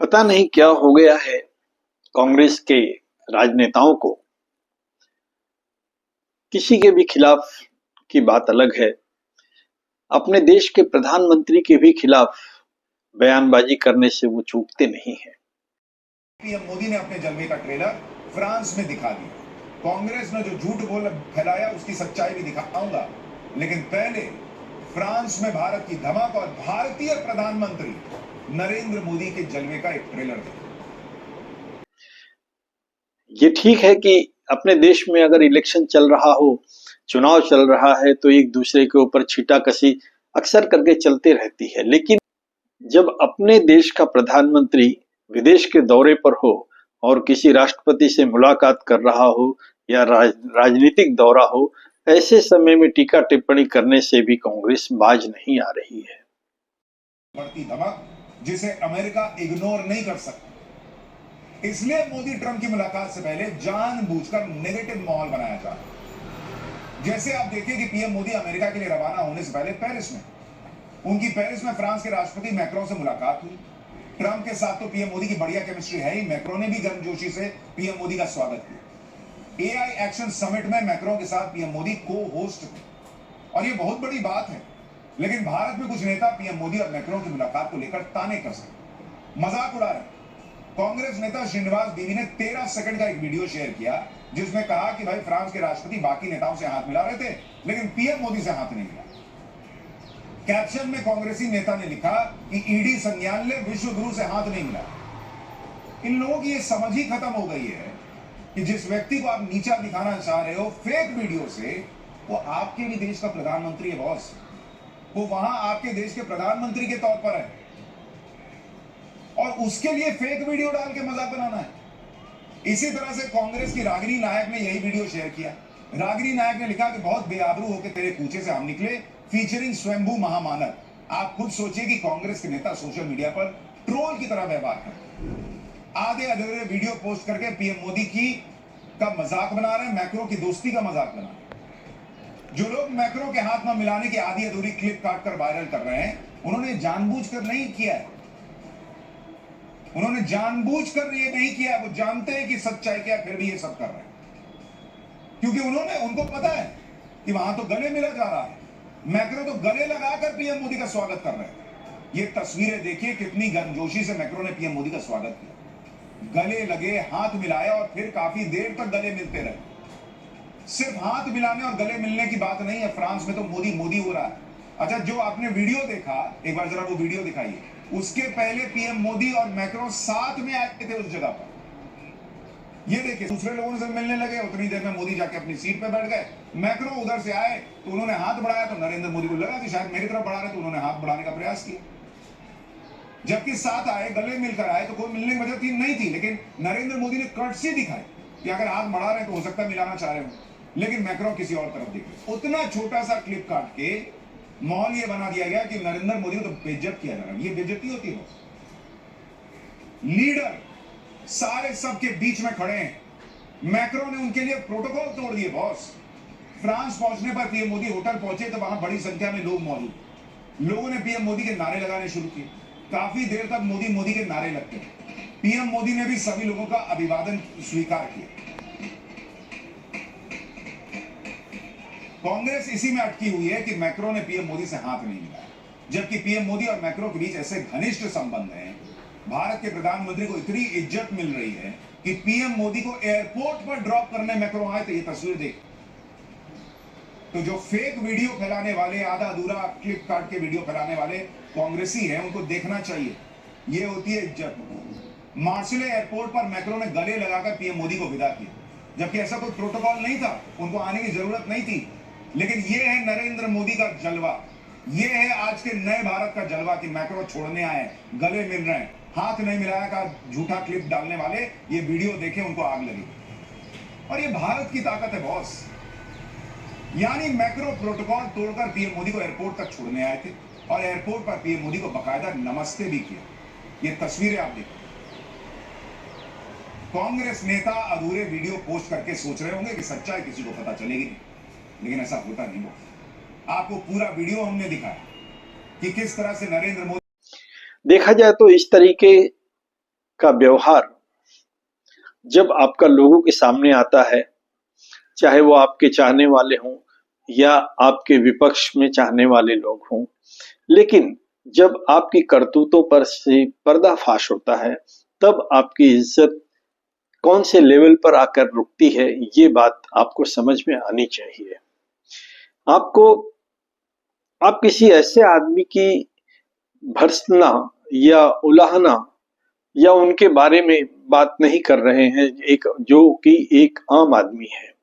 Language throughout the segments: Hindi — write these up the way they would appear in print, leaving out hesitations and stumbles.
पता नहीं क्या हो गया है कांग्रेस के राजनेताओं को। किसी के भी खिलाफ की बात अलग है, अपने देश के प्रधानमंत्री के भी खिलाफ बयानबाजी करने से वो चूकते नहीं हैं। पीएम मोदी ने अपने जलवे का ट्रेलर फ्रांस में दिखा दिया। कांग्रेस ने जो झूठ बोल फैलाया उसकी सच्चाई भी दिखाऊंगा, लेकिन पहले फ्रांस में भारत की धमक और भारतीय प्रधानमंत्री नरेंद्र मोदी के जलवे का एक ट्रेलर देखा। ये ठीक है कि अपने देश में अगर इलेक्शन चल रहा हो, चुनाव चल रहा है, तो एक दूसरे के ऊपर छीटाकशी अक्सर करके चलते रहती है, लेकिन जब अपने देश का प्रधानमंत्री विदेश के दौरे पर हो और किसी राष्ट्रपति से मुलाकात कर रहा हो या राजनीतिक दौरा हो, ऐसे समय में टीका टिप्पणी करने से भी कांग्रेस बाज नहीं आ रही है। बढ़ती धमक जिसे अमेरिका इग्नोर नहीं कर सकता, इसलिए मोदी ट्रंप की मुलाकात से पहले जानबूझकर नेगेटिव माहौल बनाया जा रहा है। जैसे आप देखिए कि पीएम मोदी अमेरिका के लिए रवाना होने से पहले पेरिस में उनकी पेरिस में फ्रांस के राष्ट्रपति मैक्रोन से मुलाकात हुई। ट्रंप के साथ तो पीएम मोदी की बढ़िया केमिस्ट्री है ही, मैक्रोन ने भी गर्मजोशी से पीएम मोदी का स्वागत किया। एआई एक्शन समिट में मैक्रोन के साथ पीएम मोदी को होस्ट थे और यह बहुत बड़ी बात है, लेकिन भारत में कुछ नेता पीएम मोदी और मैक्रोन की मुलाकात को लेकर ताने कस रहे, मजाक उड़ा रहे। कांग्रेस नेता श्रीनिवास देवी ने 13 सेकंड का एक वीडियो शेयर किया जिसमें कहा कि भाई फ्रांस के राष्ट्रपति बाकी नेताओं से हाथ मिला रहे थे, लेकिन पीएम मोदी से हाथ नहीं मिला। कैप्शन में कांग्रेसी नेता ने लिखा कि ईडी संज्ञान ले, विश्व गुरु से हाथ नहीं मिला। इन लोगों की ये समझ ही खत्म हो गई है कि जिस व्यक्ति को आप नीचा दिखाना चाह रहे हो फेक वीडियो से, वो आपके भी देश का प्रधानमंत्री है बॉस। वो वहां आपके देश के प्रधानमंत्री के तौर पर है और उसके लिए फेक वीडियो डाल के मजाक बनाना है। इसी तरह से कांग्रेस की रागिनी नायक ने यही वीडियो शेयर किया। रागिनी नायक ने लिखा कि बहुत बेआबरू होकर तेरे कूचे से हम निकले, फीचरिंग स्वयंभू महामानव। आप खुद सोचिए कि कांग्रेस के नेता सोशल मीडिया पर ट्रोल की तरह व्यवहार करते, आधे अधूरे वीडियो पोस्ट करके पीएम मोदी की का मजाक बना रहे हैं, मैक्रो की दोस्ती का मजाक बना रहे हैं। जो लोग मैक्रो के हाथ में मिलाने की आधी अधूरी क्लिप काटकर वायरल कर रहे हैं, उन्होंने जानबूझकर नहीं किया है। उन्होंने जानबूझकर ये नहीं किया, वो जानते हैं कि सच्चाई क्या, फिर भी ये सब कर रहे हैं क्योंकि उनको पता है कि वहां तो गले मिला जा रहा है। मैक्रो तो गले लगाकर पीएम मोदी का स्वागत कर रहे हैं। ये तस्वीरें देखिए कितनी गर्मजोशी से मैक्रो ने पीएम मोदी का स्वागत किया। गले लगे, हाथ मिलाया और फिर काफी देर तक गले मिलते रहे। सिर्फ हाथ मिलाने और गले मिलने की बात नहीं है, फ्रांस में तो मोदी मोदी हो रहा है। अच्छा, जो आपने वीडियो देखा, एक बार जरा वो वीडियो दिखाइए। उसके पहले पीएम मोदी और मैक्रोन साथ में आए थे उस जगह पर। ये देखिए, दूसरे लोगों से मिलने लगे, उतनी देर में मोदी जाके अपनी सीट पे बैठ गए। मैक्रो उधर से आए तो उन्होंने हाथ बढ़ाया, तो नरेंद्र मोदी को लगा कि शायद मेरी तरफ बढ़ा रहे, तो उन्होंने हाथ बढ़ाने का प्रयास किया। जबकि साथ आए, गले मिलकर आए, तो कोई मिलने की वजह थी नहीं थी, लेकिन नरेंद्र मोदी ने कर्टसी दिखाई कि अगर हाथ बढ़ा रहे तो हो सकता है मिलाना चाह रहे हो, लेकिन मैक्रो किसी और तरफ दिख रहे। उतना छोटा सा क्लिप काट के माहौल ये बना दिया गया कि नरेंद्र मोदी को तो बेइज्जत किया जा रहा है। ये बेइज्जती होती है। लीडर सारे सबके बीच में खड़े हैं, मैक्रो ने उनके लिए प्रोटोकॉल तोड़ दिए बॉस। फ्रांस पहुंचने पर पीएम मोदी होटल पहुंचे तो वहां बड़ी संख्या में लोग मौजूद। लोगों ने पीएम मोदी के नारे लगाने शुरू किए। काफी देर तक मोदी मोदी के नारे लगते। पीएम मोदी ने भी सभी लोगों का अभिवादन स्वीकार किया। कांग्रेस इसी में अटकी हुई है कि मैक्रो ने पीएम मोदी से हाथ नहीं मिलाया, जबकि पीएम मोदी और मैक्रो के बीच ऐसे घनिष्ठ संबंध हैं। भारत के प्रधानमंत्री को इतनी इज्जत मिल रही है कि पीएम मोदी को एयरपोर्ट पर ड्रॉप करने मैक्रो आए। तो ये तस्वीर देख, तो जो फेक वीडियो फैलाने वाले, आधा अधूरा क्लिप काट के वीडियो फैलाने वाले कांग्रेसी हैं, उनको देखना चाहिए। ये होती है इज्जत। मार्शले एयरपोर्ट पर मैक्रो ने गले लगाकर पीएम मोदी को विदा किया, जबकि ऐसा कोई प्रोटोकॉल नहीं था, उनको आने की जरूरत नहीं थी। लेकिन ये है नरेंद्र मोदी का जलवा, ये है आज के नए भारत का जलवा कि मैक्रो छोड़ने आए, गले मिल रहे हैं, हाथ नहीं मिलाया का झूठा क्लिप डालने वाले ये वीडियो देखे, उनको आग लगी। और ये भारत की ताकत है बॉस। यानी मैक्रो प्रोटोकॉल तोड़कर पीएम मोदी को एयरपोर्ट तक छोड़ने आए थे और एयरपोर्ट पर पीएम मोदी को बकायदा नमस्ते भी किया। ये तस्वीरें आप देखो। कांग्रेस नेता अधूरे वीडियो पोस्ट करके सोच रहे होंगे कि सच्चाई किसी को पता चलेगी नहीं, लेकिन ऐसा होता नहीं। आपको पूरा वीडियो हमने दिखाया कि किस तरह से नरेंद्र मोदी। देखा जाए तो इस तरीके का व्यवहार जब आपका लोगों के सामने आता है, चाहे वो आपके चाहने वाले हों या आपके विपक्ष में चाहने वाले लोग हों, लेकिन जब आपकी करतूतों पर से पर्दाफाश होता है, तब आपकी इज्जत कौन से लेवल पर आकर रुकती है, ये बात आपको समझ में आनी चाहिए। आप किसी ऐसे आदमी की भर्त्सना या उलाहना या उनके बारे में बात नहीं कर रहे हैं जो कि एक आम आदमी है।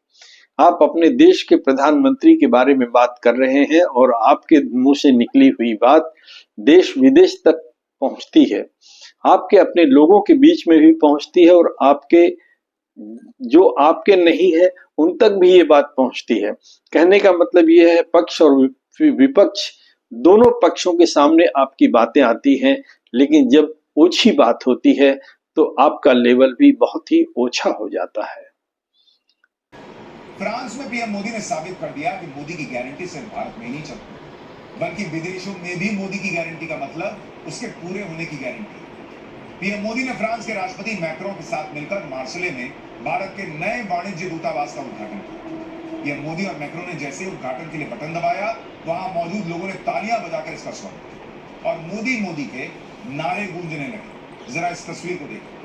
आप अपने देश के प्रधानमंत्री के बारे में बात कर रहे हैं और आपके मुंह से निकली हुई बात देश विदेश तक पहुंचती है, आपके अपने लोगों के बीच में भी पहुंचती है और जो आपके नहीं है उन तक भी ये बात पहुंचती है। कहने का मतलब ये है, पक्ष और विपक्ष दोनों पक्षों के सामने आपकी बातें आती हैं, लेकिन जब ओछी बात होती है तो आपका लेवल भी बहुत ही ओछा हो जाता है। फ्रांस में पीएम मोदी ने साबित कर दिया कि मोदी की गारंटी सिर्फ भारत में ही नहीं चलती, बल्कि विदेशों में भी मोदी की गारंटी का मतलब उसके पूरे होने की गारंटी। पीएम मोदी ने फ्रांस के राष्ट्रपति मैक्रों के साथ मिलकर मार्सेले में भारत के नए वाणिज्य दूतावास का उद्घाटन किया। पीएम मोदी और मैक्रों ने जैसे उद्घाटन के लिए बटन दबाया, वहां मौजूद लोगों ने तालियां बजाकर इसका स्वागत किया और मोदी मोदी के नारे गूंजने लगे। जरा इस तस्वीर को देखिए।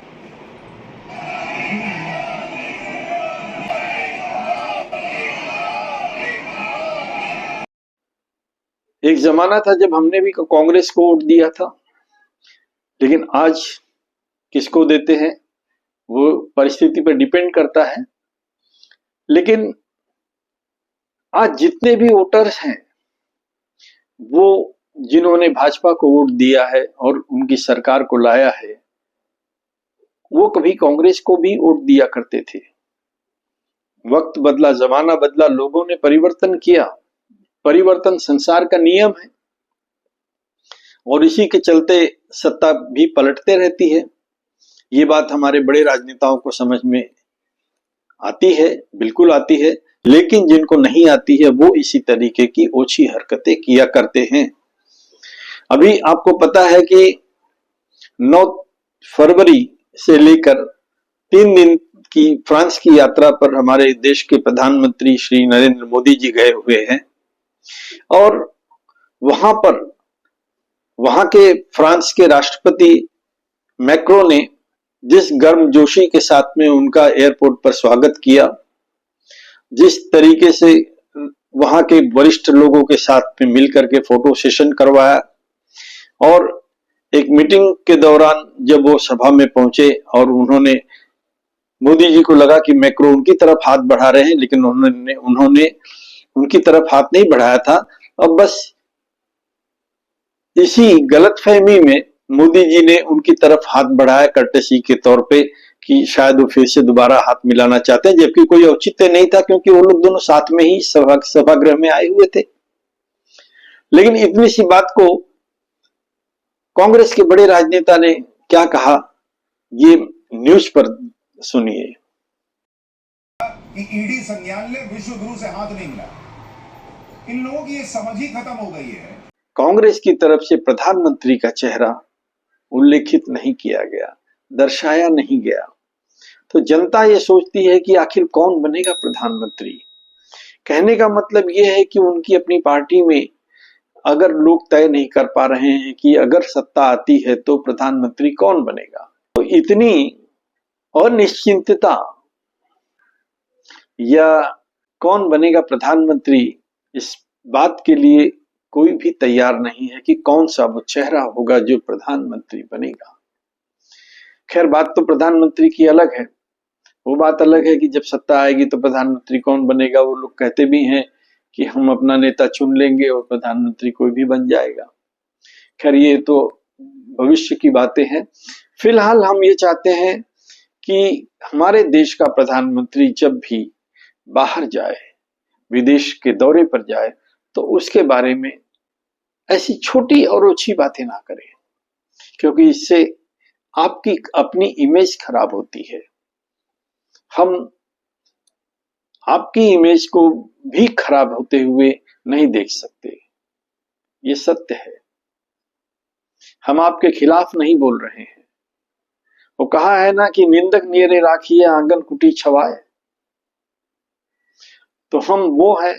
एक जमाना था जब हमने भी कांग्रेस को वोट दिया था, लेकिन आज किसको देते हैं वो परिस्थिति पर डिपेंड करता है। लेकिन आज जितने भी वोटर्स हैं, वो जिन्होंने भाजपा को वोट दिया है और उनकी सरकार को लाया है, वो कभी कांग्रेस को भी वोट दिया करते थे। वक्त बदला, जमाना बदला, लोगों ने परिवर्तन किया। परिवर्तन संसार का नियम है और इसी के चलते सत्ता भी पलटते रहती है। ये बात हमारे बड़े राजनेताओं को समझ में आती है, बिल्कुल आती है, लेकिन जिनको नहीं आती है वो इसी तरीके की ओछी हरकतें किया करते हैं। अभी आपको पता है कि 9 फरवरी से लेकर 3 दिन की फ्रांस की यात्रा पर हमारे देश के प्रधानमंत्री श्री नरेंद्र मोदी जी गए हुए हैं और वहां के फ्रांस के राष्ट्रपति मैक्रो ने जिस गर्मजोशी के साथ में उनका एयरपोर्ट पर स्वागत किया, जिस तरीके से वहां के वरिष्ठ लोगों के साथ में मिलकर के फोटो सेशन करवाया और एक मीटिंग के दौरान जब वो सभा में पहुंचे और मोदी जी को लगा कि मैक्रो उनकी तरफ हाथ बढ़ा रहे हैं, लेकिन उन्होंने उनकी तरफ हाथ नहीं बढ़ाया था। अब बस इसी गलतफहमी में मोदी जी ने उनकी तरफ हाथ बढ़ाया कर्टेसी के तौर पे कि शायद वो फिर से दोबारा हाथ मिलाना चाहते हैं, जबकि कोई औचित्य नहीं था क्योंकि वो लोग दोनों साथ में ही सभागृह में आए हुए थे। लेकिन इतनी सी बात को कांग्रेस के बड़े राजनेता ने क्या कहा, ये न्यूज पर सुनिए। कि ईडी संज्ञान ले, विश्व गुरु से हाथ नहीं मिला। इन लोगों की ये समझ ही खत्म हो गई है। कांग्रेस की तरफ से प्रधानमंत्री का चेहरा उल्लेखित नहीं किया गया, दर्शाया नहीं गया, तो जनता ये सोचती है कि आखिर कौन बनेगा प्रधानमंत्री। कहने का मतलब ये है कि उनकी अपनी पार्टी में अगर लोग तय नहीं कर पा रहे हैं कि अगर सत्ता आती है तो प्रधानमंत्री कौन बनेगा, तो इतनी अनिश्चितता या कौन बनेगा प्रधानमंत्री, इस बात के लिए कोई भी तैयार नहीं है कि कौन सा वो चेहरा होगा जो प्रधानमंत्री बनेगा। खैर, बात तो प्रधानमंत्री की अलग है। वो बात अलग है कि जब सत्ता आएगी तो प्रधानमंत्री कौन बनेगा, वो लोग कहते भी हैं कि हम अपना नेता चुन लेंगे और प्रधानमंत्री कोई भी बन जाएगा। खैर, ये तो भविष्य की बातें हैं। फिलहाल हम ये चाहते हैं कि हमारे देश का प्रधानमंत्री जब भी बाहर जाए, विदेश के दौरे पर जाए, तो उसके बारे में ऐसी छोटी और ओछी बातें ना करें, क्योंकि इससे आपकी अपनी इमेज खराब होती है। हम आपकी इमेज को भी खराब होते हुए नहीं देख सकते, ये सत्य है। हम आपके खिलाफ नहीं बोल रहे हैं, वो कहा है ना कि निंदक नियरे राखिए आंगन कुटी छवाए। तो हम वो हैं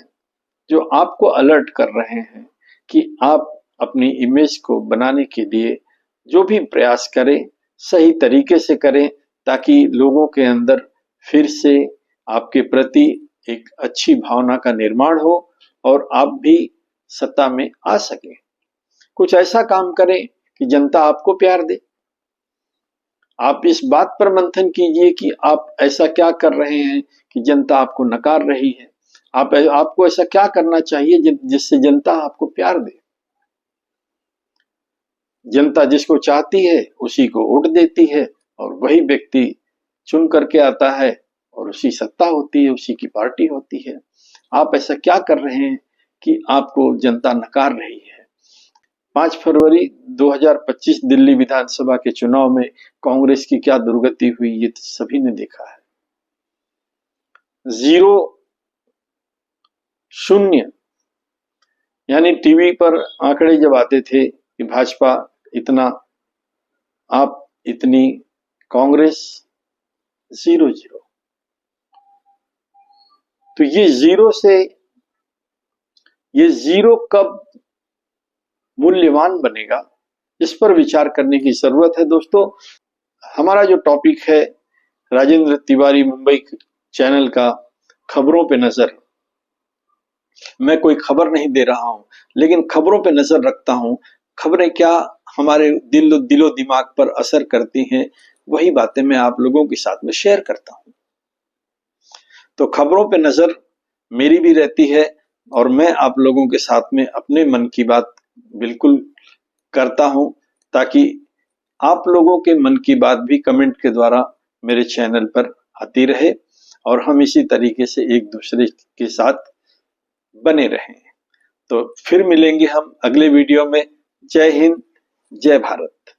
जो आपको अलर्ट कर रहे हैं कि आप अपनी इमेज को बनाने के लिए जो भी प्रयास करें सही तरीके से करें, ताकि लोगों के अंदर फिर से आपके प्रति एक अच्छी भावना का निर्माण हो और आप भी सत्ता में आ सके। कुछ ऐसा काम करें कि जनता आपको प्यार दे। आप इस बात पर मंथन कीजिए कि आप ऐसा क्या कर रहे हैं कि जनता आपको नकार रही है। आपको ऐसा क्या करना चाहिए जिससे जनता आपको प्यार दे। जनता जिसको चाहती है उसी को वोट देती है और वही व्यक्ति चुन करके आता है और उसी सत्ता होती है, उसी की पार्टी होती है। आप ऐसा क्या कर रहे हैं कि आपको जनता नकार रही है। 5 फरवरी 2025 दिल्ली विधानसभा के चुनाव में कांग्रेस की क्या दुर्गति हुई ये तो सभी ने देखा है। 0 0 यानी टीवी पर आंकड़े जब आते थे कि भाजपा इतना, आप इतनी, कांग्रेस 0 0। तो ये 0 से ये 0 कब मूल्यवान बनेगा, इस पर विचार करने की जरूरत है। दोस्तों, हमारा जो टॉपिक है राजेंद्र तिवारी मुंबई चैनल का खबरों पे नजर। मैं कोई खबर नहीं दे रहा हूं, लेकिन खबरों पे नजर रखता हूं। खबरें क्या हमारे दिलो दिमाग पर असर करती हैं, वही बातें मैं आप लोगों के साथ में शेयर करता हूं। तो खबरों पे नजर मेरी भी रहती है और मैं आप लोगों के साथ में अपने मन की बात बिल्कुल करता हूं, ताकि आप लोगों के मन की बात भी कमेंट के द्वारा मेरे चैनल पर आती रहे और हम इसी तरीके से एक दूसरे के साथ बने रहें। तो फिर मिलेंगे हम अगले वीडियो में। जय हिंद, जय भारत।